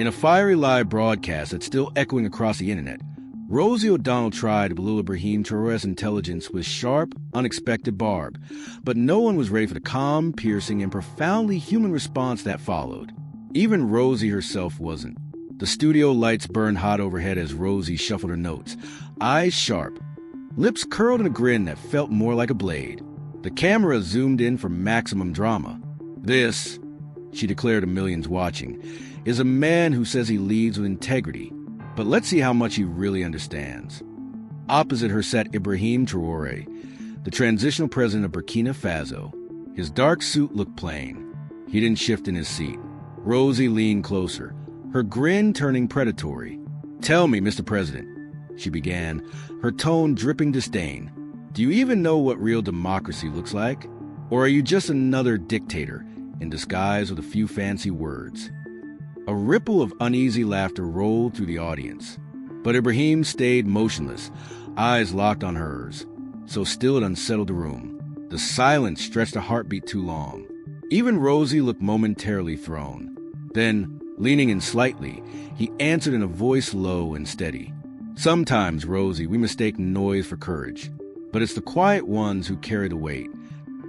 In a fiery live broadcast that's still echoing across the internet, Rosie O'Donnell tried to belittle Ibrahim Traoré's intelligence with sharp, unexpected barb, but no one was ready for the calm, piercing, and profoundly human response that followed. Even Rosie herself wasn't. The studio lights burned hot overhead as Rosie shuffled her notes, eyes sharp, lips curled in a grin that felt more like a blade. The camera zoomed in for maximum drama. "This," she declared to millions watching, "is a man who says he leads with integrity, but let's see how much he really understands." Opposite her sat Ibrahim Traoré, the transitional president of Burkina Faso. His dark suit looked plain. He didn't shift in his seat. Rosie leaned closer, her grin turning predatory. "Tell me, Mr. President," she began, her tone dripping disdain. "Do you even know what real democracy looks like? Or are you just another dictator in disguise with a few fancy words?" A ripple of uneasy laughter rolled through the audience, but Ibrahim stayed motionless, eyes locked on hers, so still it unsettled the room. The silence stretched a heartbeat too long. Even Rosie looked momentarily thrown. Then, leaning in slightly, he answered in a voice low and steady. "Sometimes, Rosie, we mistake noise for courage, but it's the quiet ones who carry the weight."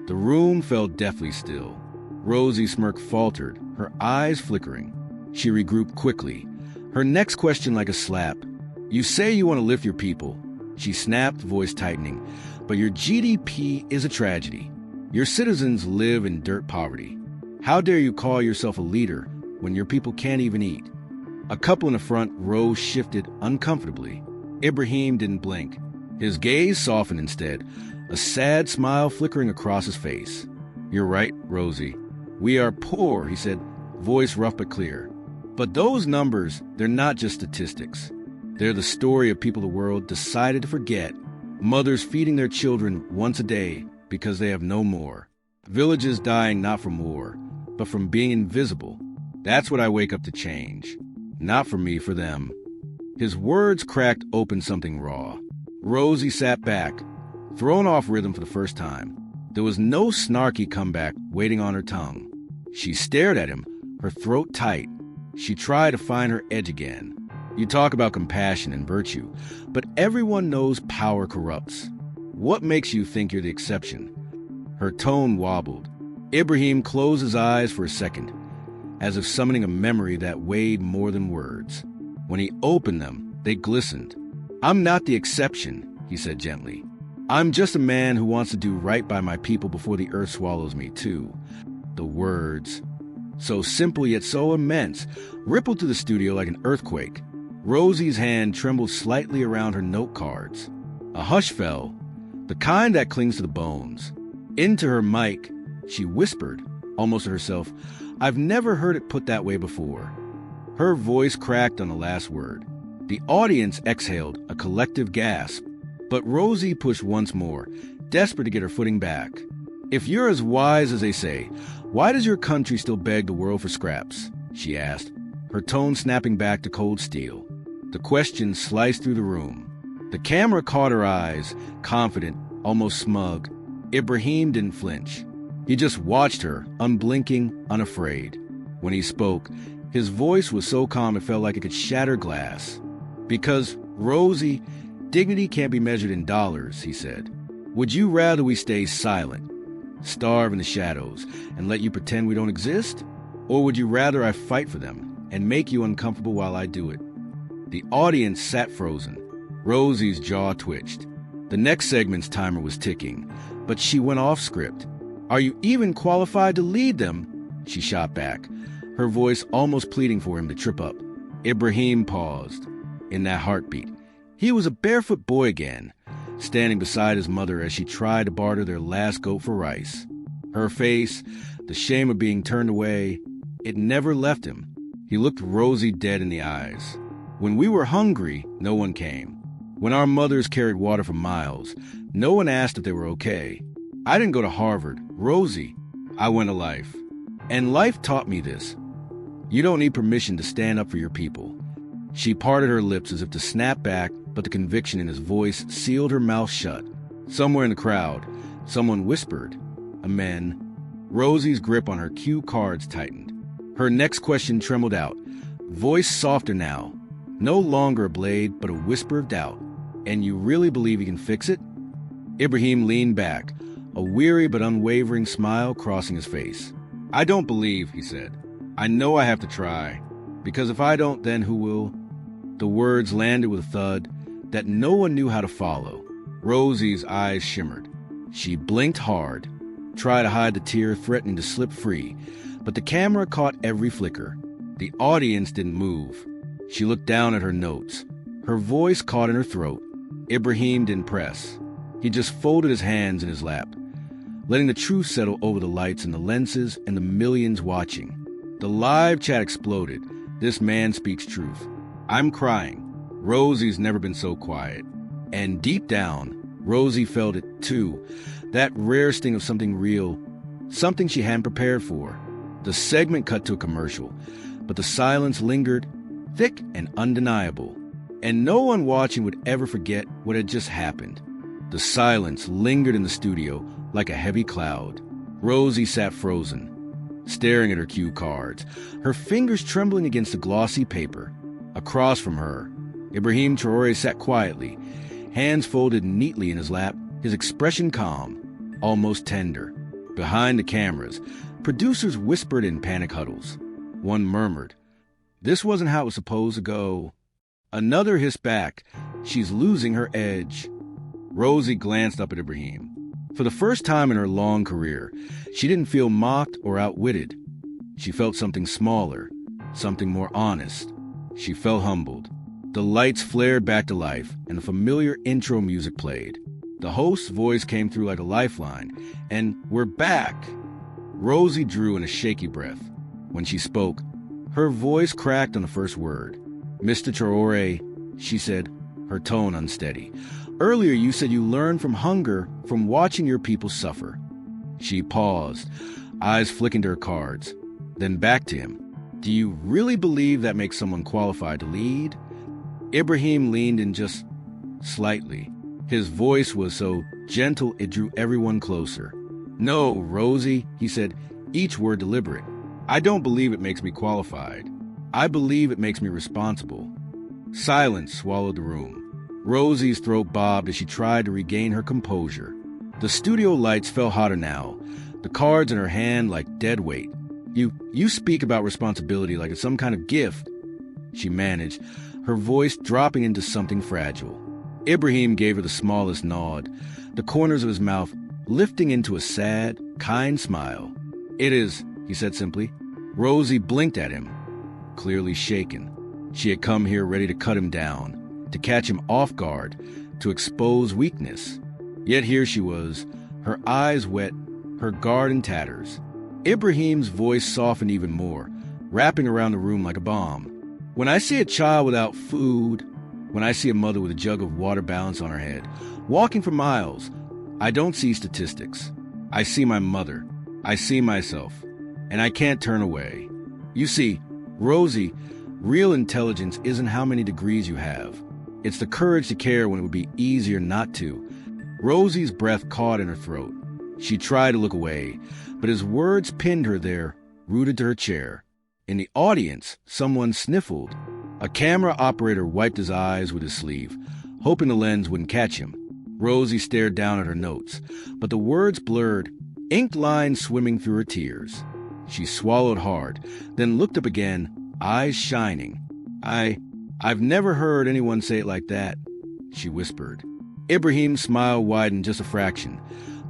The room fell deathly still. Rosie's smirk faltered, her eyes flickering. She regrouped quickly, her next question like a slap. "You say you want to lift your people," she snapped, voice tightening, "but your GDP is a tragedy. Your citizens live in dirt poverty. How dare you call yourself a leader when your people can't even eat?" A couple in the front row shifted uncomfortably. Ibrahim didn't blink. His gaze softened instead, a sad smile flickering across his face. "You're right, Rosie. We are poor," he said, voice rough but clear. "But those numbers, they're not just statistics. They're the story of people the world decided to forget. Mothers feeding their children once a day because they have no more. Villages dying not from war, but from being invisible. That's what I wake up to change. Not for me, for them." His words cracked open something raw. Rosie sat back, thrown off rhythm for the first time. There was no snarky comeback waiting on her tongue. She stared at him, her throat tight. She tried to find her edge again. "You talk about compassion and virtue, but everyone knows power corrupts. What makes you think you're the exception?" Her tone wobbled. Ibrahim closed his eyes for a second, as if summoning a memory that weighed more than words. When he opened them, they glistened. "I'm not the exception," he said gently. "I'm just a man who wants to do right by my people before the earth swallows me, too." The words, so simple yet so immense, rippled through the studio like an earthquake. Rosie's hand trembled slightly around her note cards. A hush fell, the kind that clings to the bones. Into her mic, she whispered, almost to herself, "I've never heard it put that way before." Her voice cracked on the last word. The audience exhaled, a collective gasp. But Rosie pushed once more, desperate to get her footing back. "If you're as wise as they say, why does your country still beg the world for scraps?" she asked, her tone snapping back to cold steel. The question sliced through the room. The camera caught her eyes, confident, almost smug. Ibrahim didn't flinch. He just watched her, unblinking, unafraid. When he spoke, his voice was so calm it felt like it could shatter glass. "Because, Rosie, dignity can't be measured in dollars," he said. "Would you rather we stay silent, starve in the shadows, and let you pretend we don't exist? Or would you rather I fight for them and make you uncomfortable while I do it?" The audience sat frozen. Rosie's jaw twitched. The next segment's timer was ticking, but she went off script. "Are you even qualified to lead them?" she shot back, her voice almost pleading for him to trip up. Ibrahim paused. In that heartbeat, he was a barefoot boy again, standing beside his mother as she tried to barter their last goat for rice. Her face, the shame of being turned away, it never left him. He looked Rosie dead in the eyes. "When we were hungry, no one came. When our mothers carried water for miles, no one asked if they were okay. I didn't go to Harvard. Rosie, I went to life. And life taught me this. You don't need permission to stand up for your people." She parted her lips as if to snap back, but the conviction in his voice sealed her mouth shut. Somewhere in the crowd, someone whispered, "Amen." Rosie's grip on her cue cards tightened. Her next question trembled out, Voice softer now. No longer a blade, but a whisper of doubt. And you really believe you can fix it? Ibrahim leaned back, a weary but unwavering smile crossing his face. I don't believe, he said. I know I have to try. Because if I don't, then who will? The words landed with a thud that no one knew how to follow. Rosie's eyes shimmered. She blinked hard, tried to hide the tear threatening to slip free, but the camera caught every flicker. The audience didn't move. She looked down at her notes. Her voice caught in her throat. Ibrahim didn't press. He just folded his hands in his lap, letting the truth settle over the lights and the lenses and the millions watching. The live chat exploded. This man speaks truth. I'm crying. Rosie's never been so quiet. And deep down, Rosie felt it too. That rare sting of something real, something she hadn't prepared for. The segment cut to a commercial, but the silence lingered, thick and undeniable. And no one watching would ever forget what had just happened. The silence lingered in the studio like a heavy cloud. Rosie sat frozen, staring at her cue cards, her fingers trembling against the glossy paper. Across from her, Ibrahim Traoré sat quietly, hands folded neatly in his lap, his expression calm, almost tender. Behind the cameras, producers whispered in panic huddles. One murmured, "This wasn't how it was supposed to go." Another hissed back, "She's losing her edge." Rosie glanced up at Ibrahim. For the first time in her long career, she didn't feel mocked or outwitted. She felt something smaller, something more honest. She felt humbled. The lights flared back to life, and the familiar intro music played. The host's voice came through like a lifeline, and "We're back!" Rosie drew in a shaky breath. When she spoke, her voice cracked on the first word. "Mr. Traoré," she said, her tone unsteady. "Earlier you said you learned from hunger from watching your people suffer." She paused, eyes flicking to her cards, then back to him. "Do you really believe that makes someone qualified to lead?" Ibrahim leaned in just slightly. His voice was so gentle it drew everyone closer. "No, Rosie," he said, each word deliberate. "I don't believe it makes me qualified. I believe it makes me responsible." Silence swallowed the room. Rosie's throat bobbed as she tried to regain her composure. The studio lights fell hotter now, the cards in her hand like dead weight. You speak about responsibility like it's some kind of gift," she managed, her voice dropping into something fragile. Ibrahim gave her the smallest nod, the corners of his mouth lifting into a sad, kind smile. "It is," he said simply. Rosie blinked at him, clearly shaken. She had come here ready to cut him down, to catch him off guard, to expose weakness. Yet here she was, her eyes wet, her guard in tatters. Ibrahim's voice softened even more, wrapping around the room like a bomb. "When I see a child without food, when I see a mother with a jug of water balanced on her head, walking for miles, I don't see statistics. I see my mother. I see myself. And I can't turn away. You see, Rosie, real intelligence isn't how many degrees you have. It's the courage to care when it would be easier not to." Rosie's breath caught in her throat. She tried to look away, but his words pinned her there, rooted to her chair. In the audience, someone sniffled. A camera operator wiped his eyes with his sleeve, hoping the lens wouldn't catch him. Rosie stared down at her notes, but the words blurred, ink lines swimming through her tears. She swallowed hard, then looked up again, eyes shining. I've never heard anyone say it like that," she whispered. Ibrahim's smile widened just a fraction.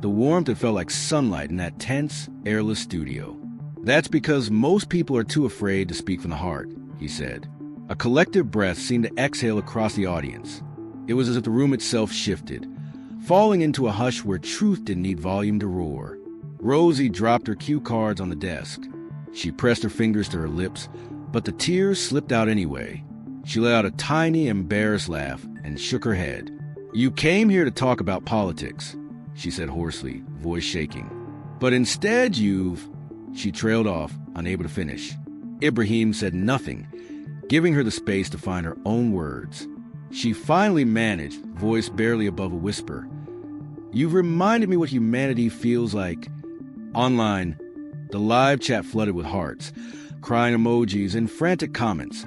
The warmth that felt like sunlight in that tense, airless studio. "That's because most people are too afraid to speak from the heart," he said. A collective breath seemed to exhale across the audience. It was as if the room itself shifted, falling into a hush where truth didn't need volume to roar. Rosie dropped her cue cards on the desk. She pressed her fingers to her lips, but the tears slipped out anyway. She let out a tiny, embarrassed laugh and shook her head. "You came here to talk about politics," she said hoarsely, voice shaking. "But instead She trailed off, unable to finish. Ibrahim said nothing, giving her the space to find her own words. She finally managed, voice barely above a whisper. "You've reminded me what humanity feels like." Online, the live chat flooded with hearts, crying emojis, and frantic comments.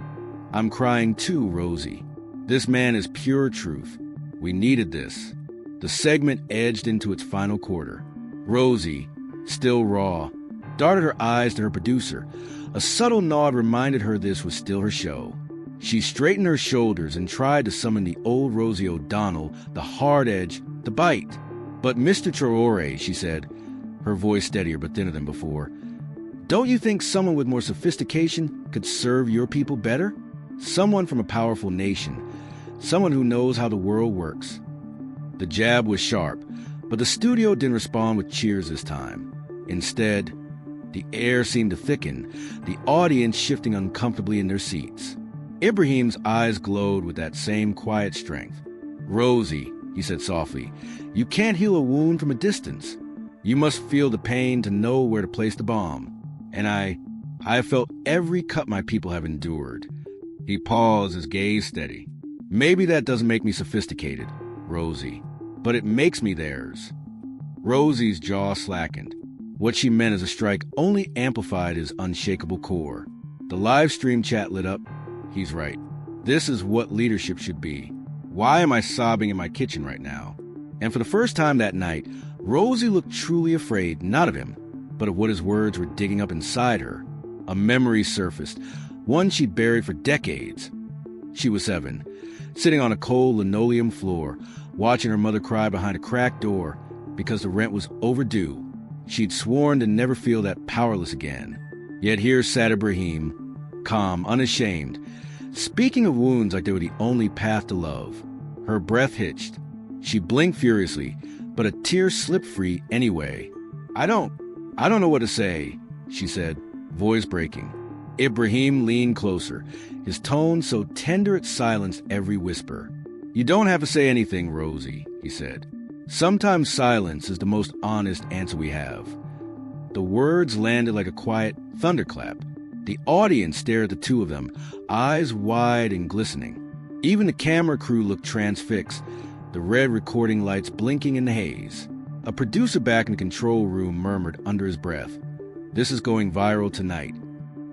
I'm crying too, Rosie. This man is pure truth. We needed this. The segment edged into its final quarter. Rosie, still raw, darted her eyes to her producer. A subtle nod reminded her this was still her show. She straightened her shoulders and tried to summon the old Rosie O'Donnell, the hard edge, to bite. But Mr. Traoré, she said, her voice steadier but thinner than before, don't you think someone with more sophistication could serve your people better? Someone from a powerful nation. Someone who knows how the world works. The jab was sharp, but the studio didn't respond with cheers this time. Instead, the air seemed to thicken, the audience shifting uncomfortably in their seats. Ibrahim's eyes glowed with that same quiet strength. Rosie, he said softly, you can't heal a wound from a distance. You must feel the pain to know where to place the balm. And I have felt every cut my people have endured. He paused, his gaze steady. Maybe that doesn't make me sophisticated, Rosie, but it makes me theirs. Rosie's jaw slackened. What she meant as a strike only amplified his unshakable core. The live stream chat lit up. He's right. This is what leadership should be. Why am I sobbing in my kitchen right now? And for the first time that night, Rosie looked truly afraid, not of him, but of what his words were digging up inside her. A memory surfaced, one she'd buried for decades. She was 7, sitting on a cold linoleum floor, watching her mother cry behind a cracked door because the rent was overdue. She'd sworn to never feel that powerless again. Yet here sat Ibrahim, calm, unashamed, speaking of wounds like they were the only path to love. Her breath hitched. She blinked furiously, but a tear slipped free anyway. I don't know what to say, she said, voice breaking. Ibrahim leaned closer, his tone so tender it silenced every whisper. You don't have to say anything, Rosie, he said. Sometimes silence is the most honest answer we have. The words landed like a quiet thunderclap. The audience stared at the two of them, eyes wide and glistening. Even the camera crew looked transfixed, the red recording lights blinking in the haze. A producer back in the control room murmured under his breath, "This is going viral tonight."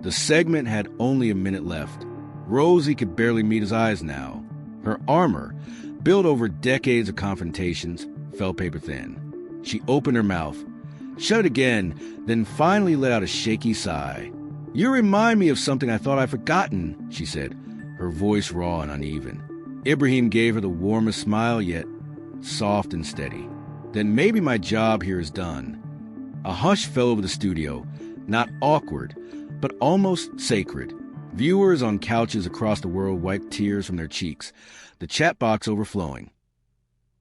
The segment had only a minute left. Rosie could barely meet his eyes now. Her armor, built over decades of confrontations, fell paper thin. She opened her mouth, shut it again, then finally let out a shaky sigh. "You remind me of something I thought I'd forgotten," she said, her voice raw and uneven. Ibrahim gave her the warmest smile, yet soft and steady. "Then maybe my job here is done." A hush fell over the studio, not awkward, but almost sacred. Viewers on couches across the world wiped tears from their cheeks, the chat box overflowing.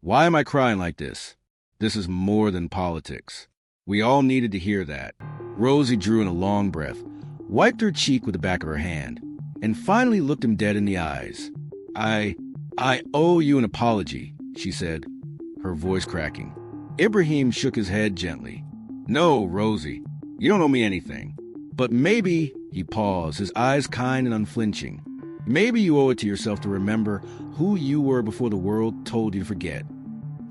Why am I crying like this? This is more than politics. We all needed to hear that. Rosie drew in a long breath, wiped her cheek with the back of her hand, and finally looked him dead in the eyes. I owe you an apology, she said, her voice cracking. Ibrahim shook his head gently. "No, Rosie, you don't owe me anything. But maybe," he paused, his eyes kind and unflinching, "maybe you owe it to yourself to remember who you were before the world told you to forget."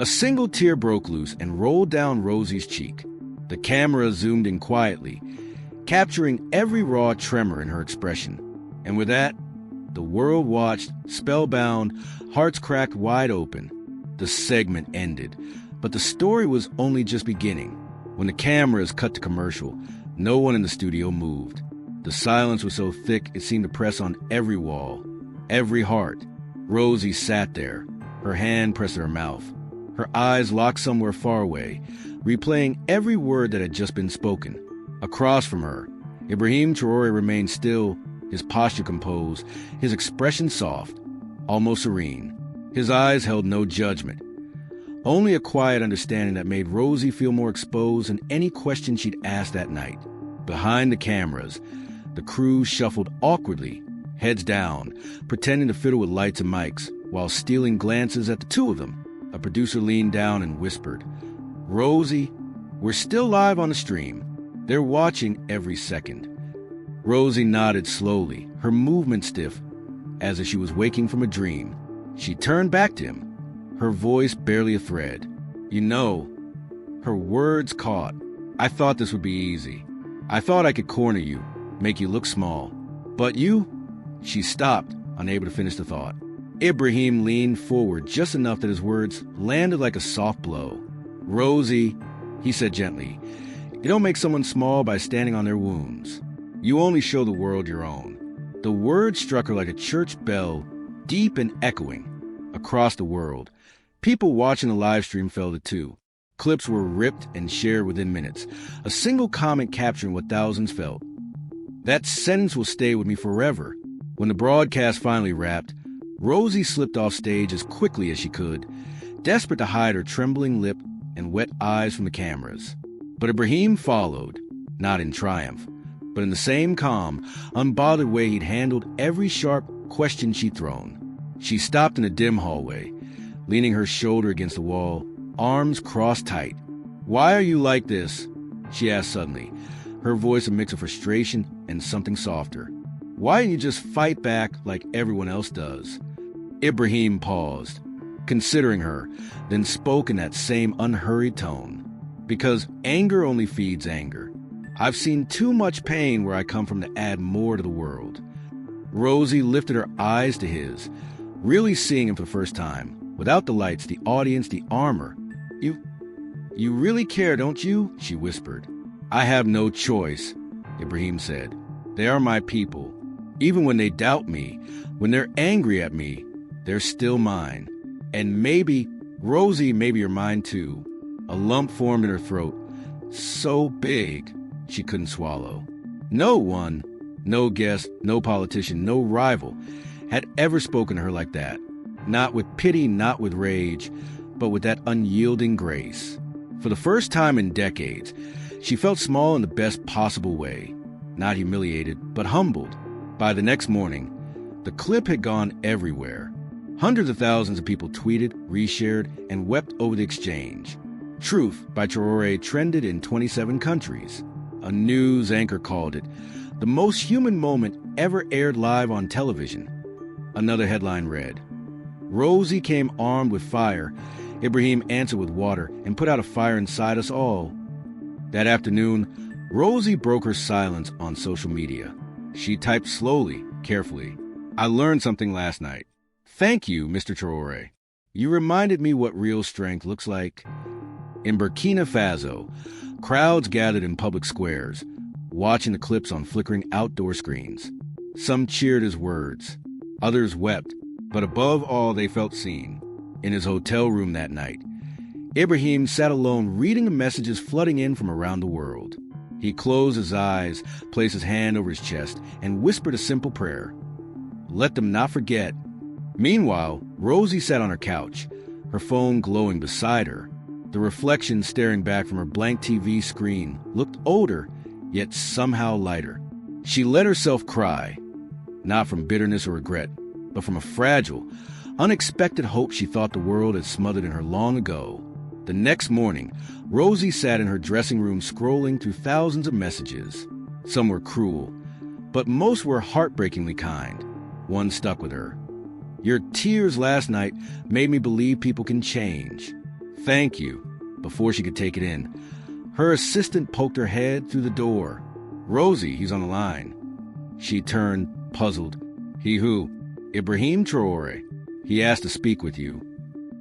A single tear broke loose and rolled down Rosie's cheek. The camera zoomed in quietly, capturing every raw tremor in her expression. And with that, the world watched, spellbound, hearts cracked wide open. The segment ended, but the story was only just beginning. When the cameras cut to commercial, no one in the studio moved. The silence was so thick it seemed to press on every wall, every heart. Rosie sat there, her hand pressed to her mouth, her eyes locked somewhere far away, replaying every word that had just been spoken. Across from her, Ibrahim Traoré remained still, his posture composed, his expression soft, almost serene. His eyes held no judgment, only a quiet understanding that made Rosie feel more exposed than any question she'd asked that night. Behind the cameras, the crew shuffled awkwardly, heads down, pretending to fiddle with lights and mics, while stealing glances at the two of them. A producer leaned down and whispered, "Rosie, we're still live on the stream. They're watching every second." Rosie nodded slowly, her movement stiff, as if she was waking from a dream. She turned back to him, her voice barely a thread. "You know," her words caught, "I thought this would be easy. I thought I could corner you, make you look small. But you..." She stopped, unable to finish the thought. Ibrahim leaned forward just enough that his words landed like a soft blow. "Rosie," he said gently, "you don't make someone small by standing on their wounds. You only show the world your own." The words struck her like a church bell, deep and echoing. Across the world, people watching the live stream felt it too. Clips were ripped and shared within minutes, a single comment capturing what thousands felt. That sentence will stay with me forever. When the broadcast finally wrapped, Rosie slipped off stage as quickly as she could, desperate to hide her trembling lip and wet eyes from the cameras. But Ibrahim followed, not in triumph, but in the same calm, unbothered way he'd handled every sharp question she'd thrown. She stopped in a dim hallway, leaning her shoulder against the wall, arms crossed tight. "Why are you like this?" she asked suddenly, her voice a mix of frustration and something softer. "Why didn't you just fight back like everyone else does?" Ibrahim paused, considering her, then spoke in that same unhurried tone. "Because anger only feeds anger. I've seen too much pain where I come from to add more to the world." Rosie lifted her eyes to his, really seeing him for the first time, without the lights, the audience, the armor. You really care, don't you?" she whispered. "I have no choice," Ibrahim said. "They are my people. Even when they doubt me, when they're angry at me, they're still mine. And maybe, Rosie, maybe you're mine too." A lump formed in her throat, so big she couldn't swallow. No one, no guest, no politician, no rival, had ever spoken to her like that. Not with pity, not with rage, but with that unyielding grace. For the first time in decades, she felt small in the best possible way. Not humiliated, but humbled. By the next morning, the clip had gone everywhere. Hundreds of thousands of people tweeted, reshared, and wept over the exchange. "Truth" by Traoré trended in 27 countries. A news anchor called it the most human moment ever aired live on television. Another headline read, "Rosie came armed with fire. Ibrahim answered with water and put out a fire inside us all." That afternoon, Rosie broke her silence on social media. She typed slowly, carefully. "I learned something last night. Thank you, Mr. Traoré. You reminded me what real strength looks like." In Burkina Faso, crowds gathered in public squares, watching the clips on flickering outdoor screens. Some cheered his words. Others wept, but above all they felt seen. In his hotel room that night, Ibrahim sat alone reading the messages flooding in from around the world. He closed his eyes, placed his hand over his chest, and whispered a simple prayer. Let them not forget. Meanwhile, Rosie sat on her couch, her phone glowing beside her. The reflection staring back from her blank TV screen looked older, yet somehow lighter. She let herself cry, not from bitterness or regret, but from a fragile, unexpected hope she thought the world had smothered in her long ago. The next morning, Rosie sat in her dressing room scrolling through thousands of messages. Some were cruel, but most were heartbreakingly kind. One stuck with her. "Your tears last night made me believe people can change. Thank you." Before she could take it in, her assistant poked her head through the door. "Rosie, he's on the line." She turned, puzzled. "He who?" "Ibrahim Traoré. He asked to speak with you."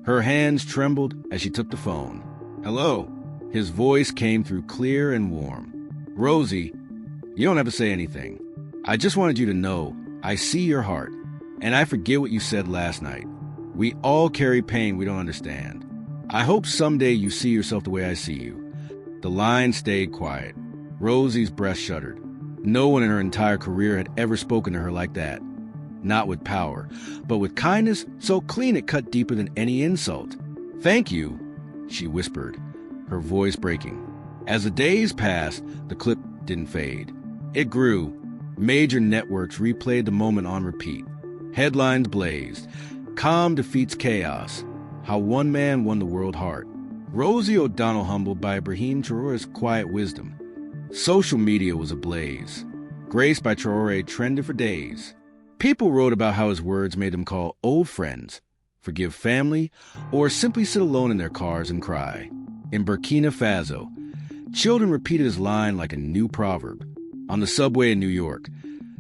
Her hands trembled as she took the phone. "Hello." His voice came through clear and warm. "Rosie, you don't have to say anything. I just wanted you to know I see your heart, and I forget what you said last night. We all carry pain we don't understand. I hope someday you see yourself the way I see you." The line stayed quiet. Rosie's breast shuddered. No one in her entire career had ever spoken to her like that. Not with power, but with kindness so clean it cut deeper than any insult. "Thank you," she whispered, her voice breaking. As the days passed, the clip didn't fade. It grew. Major networks replayed the moment on repeat. Headlines blazed. Calm defeats chaos. How one man won the world heart. Rosie O'Donnell humbled by Ibrahim Traoré's quiet wisdom. Social media was ablaze. Grace by Traoré trended for days. People wrote about how his words made them call old friends, forgive family, or simply sit alone in their cars and cry. In Burkina Faso, children repeated his line like a new proverb. On the subway in New York,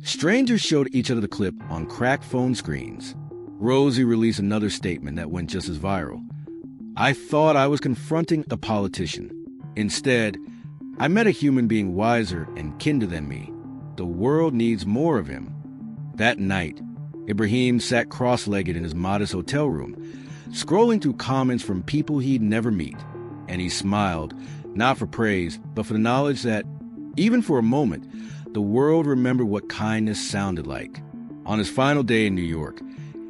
Strangers showed each other the clip on cracked phone screens. Rosie released another statement that went just as viral. I thought I was confronting a politician. Instead, I met a human being wiser and kinder than me. The world needs more of him. That night, Ibrahim sat cross-legged in his modest hotel room, scrolling through comments from people he'd never meet. And he smiled, not for praise, but for the knowledge that, even for a moment, the world remembered what kindness sounded like. On his final day in New York,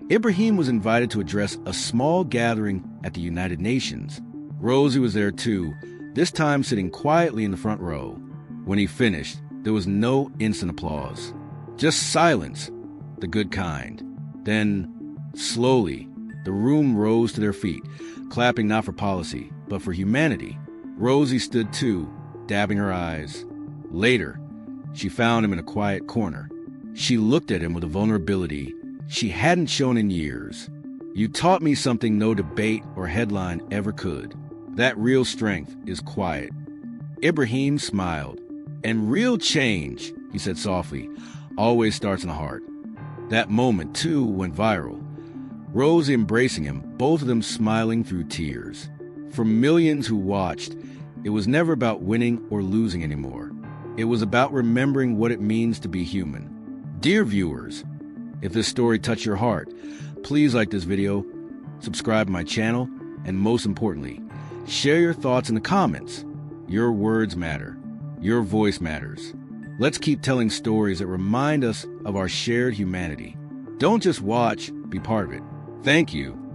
Ibrahim was invited to address a small gathering at the United Nations. Rosie was there too, this time sitting quietly in the front row. When he finished, there was no instant applause. Just silence, the good kind. Then, slowly, the room rose to their feet, clapping not for policy, but for humanity. Rosie stood too, dabbing her eyes. Later, she found him in a quiet corner. She looked at him with a vulnerability she hadn't shown in years. You taught me something no debate or headline ever could. That real strength is quiet. Ibrahim smiled. And real change, he said softly, always starts in the heart. That moment, too, went viral. Rosie embracing him, both of them smiling through tears. For millions who watched, it was never about winning or losing anymore. It was about remembering what it means to be human. Dear viewers, if this story touched your heart, please like this video, subscribe to my channel, and most importantly, share your thoughts in the comments. Your words matter. Your voice matters. Let's keep telling stories that remind us of our shared humanity. Don't just watch, be part of it. Thank you